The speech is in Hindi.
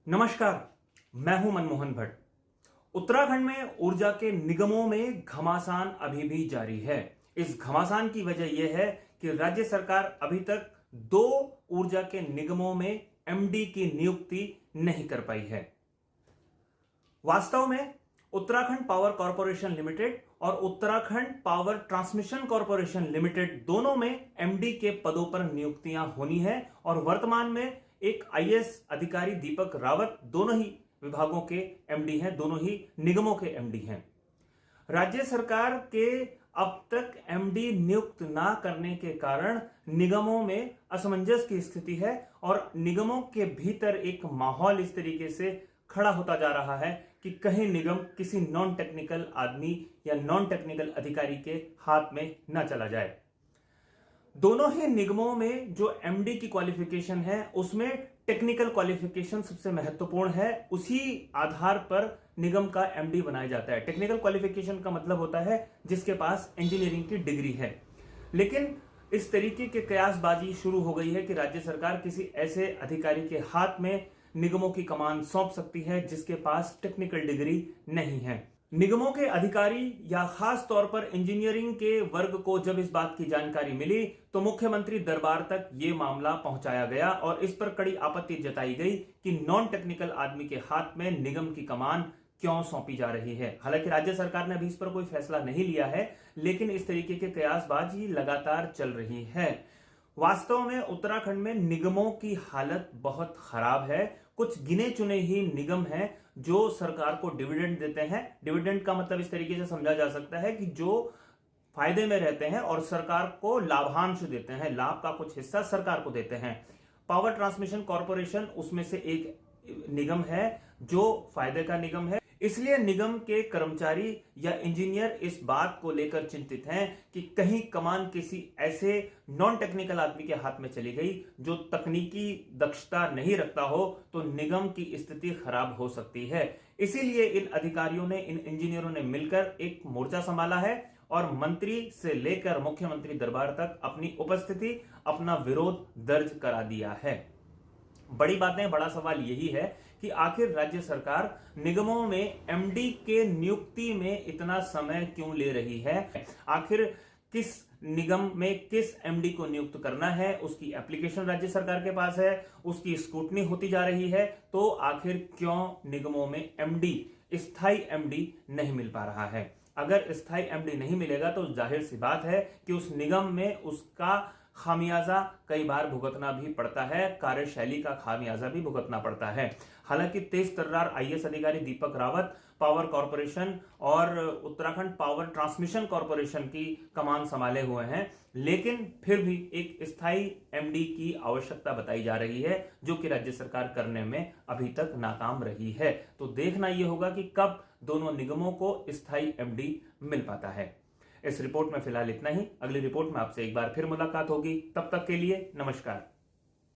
नमस्कार, मैं हूं मनमोहन भट्ट। उत्तराखंड में ऊर्जा के निगमों में घमासान अभी भी जारी है। इस घमासान की वजह यह है कि राज्य सरकार अभी तक 2 ऊर्जा के निगमों में एमडी की नियुक्ति नहीं कर पाई है। वास्तव में उत्तराखंड पावर कॉर्पोरेशन लिमिटेड और Uttarakhand power transmission corporation limited दोनों में एमडी के पदों पर नियुक्तियां होनी है और वर्तमान में एक आईएएस अधिकारी दीपक रावत दोनों ही विभागों के एमडी हैं, दोनों ही निगमों के एमडी हैं। राज्य सरकार के अब तक एमडी नियुक्त ना करने के कारण निगमों में असमंजस की स्थिति है और निगमों के भीतर एक माहौल इस तरीके से खड़ा होता जा रहा है कि कहीं निगम किसी नॉन टेक्निकल आदमी या नॉन टेक्निकल अधिकारी के हाथ में न चला जाए। दोनों ही निगमों में जो एमडी की क्वालिफिकेशन है उसमें टेक्निकल क्वालिफिकेशन सबसे महत्वपूर्ण है। उसी आधार पर निगम का एमडी बनाया जाता है। टेक्निकल क्वालिफिकेशन का मतलब होता है जिसके पास इंजीनियरिंग की डिग्री है। लेकिन इस तरीके के कयासबाजी शुरू हो गई है कि राज्य सरकार किसी ऐसे अधिकारी के हाथ में निगमों की कमान सौंप सकती है जिसके पास टेक्निकल डिग्री नहीं है। निगमों के अधिकारी या खास तौर पर इंजीनियरिंग के वर्ग को जब इस बात की जानकारी मिली तो मुख्यमंत्री दरबार तक यह मामला पहुंचाया गया और इस पर कड़ी आपत्ति जताई गई कि नॉन टेक्निकल आदमी के हाथ में निगम की कमान क्यों सौंपी जा रही है। हालांकि राज्य सरकार ने अभी इस पर कोई फैसला नहीं लिया है, लेकिन इस तरीके के कयासबाजी लगातार चल रही है। वास्तव में उत्तराखंड में निगमों की हालत बहुत खराब है। कुछ गिने चुने ही निगम हैं जो सरकार को डिविडेंड देते हैं। डिविडेंड का मतलब इस तरीके से समझा जा सकता है कि जो फायदे में रहते हैं और सरकार को लाभांश देते हैं, लाभ का कुछ हिस्सा सरकार को देते हैं। पावर ट्रांसमिशन कॉर्पोरेशन उसमें से एक निगम है जो फायदे का निगम है। इसलिए निगम के कर्मचारी या इंजीनियर इस बात को लेकर चिंतित हैं कि कहीं कमान किसी ऐसे नॉन टेक्निकल आदमी के हाथ में चली गई जो तकनीकी दक्षता नहीं रखता हो तो निगम की स्थिति खराब हो सकती है। इसीलिए इन अधिकारियों ने, इन इंजीनियरों ने मिलकर एक मोर्चा संभाला है और मंत्री से लेकर मुख्यमंत्री दरबार तक अपनी उपस्थिति, अपना विरोध दर्ज करा दिया है। बड़ी बातें, बड़ा सवाल यही है कि आखिर राज्य सरकार निगमों में एमडी के नियुक्ति में इतना समय क्यों ले रही है। आखिर किस निगम में किस एमडी को नियुक्त करना है, उसकी एप्लीकेशन राज्य सरकार के पास है, उसकी स्क्रूटनी होती जा रही है, तो आखिर क्यों निगमों में एमडी, स्थायी एमडी नहीं मिल पा रहा है। अगर स्थायी एमडी नहीं मिलेगा तो जाहिर सी बात है कि उस निगम में उसका खामियाजा कई बार भुगतना भी पड़ता है, कार्यशैली का खामियाजा भी भुगतना पड़ता है। हालांकि तेज तर्रार आईएएस अधिकारी दीपक रावत पावर कॉर्पोरेशन और उत्तराखंड पावर ट्रांसमिशन कॉर्पोरेशन की कमान संभाले हुए हैं, लेकिन फिर भी एक स्थायी एमडी की आवश्यकता बताई जा रही है जो कि राज्य सरकार करने में अभी तक नाकाम रही है। तो देखना यह होगा कि कब दोनों निगमों को स्थायी एमडी मिल पाता है। इस रिपोर्ट में फिलहाल इतना ही। अगली रिपोर्ट में आपसे एक बार फिर मुलाकात होगी। तब तक के लिए नमस्कार।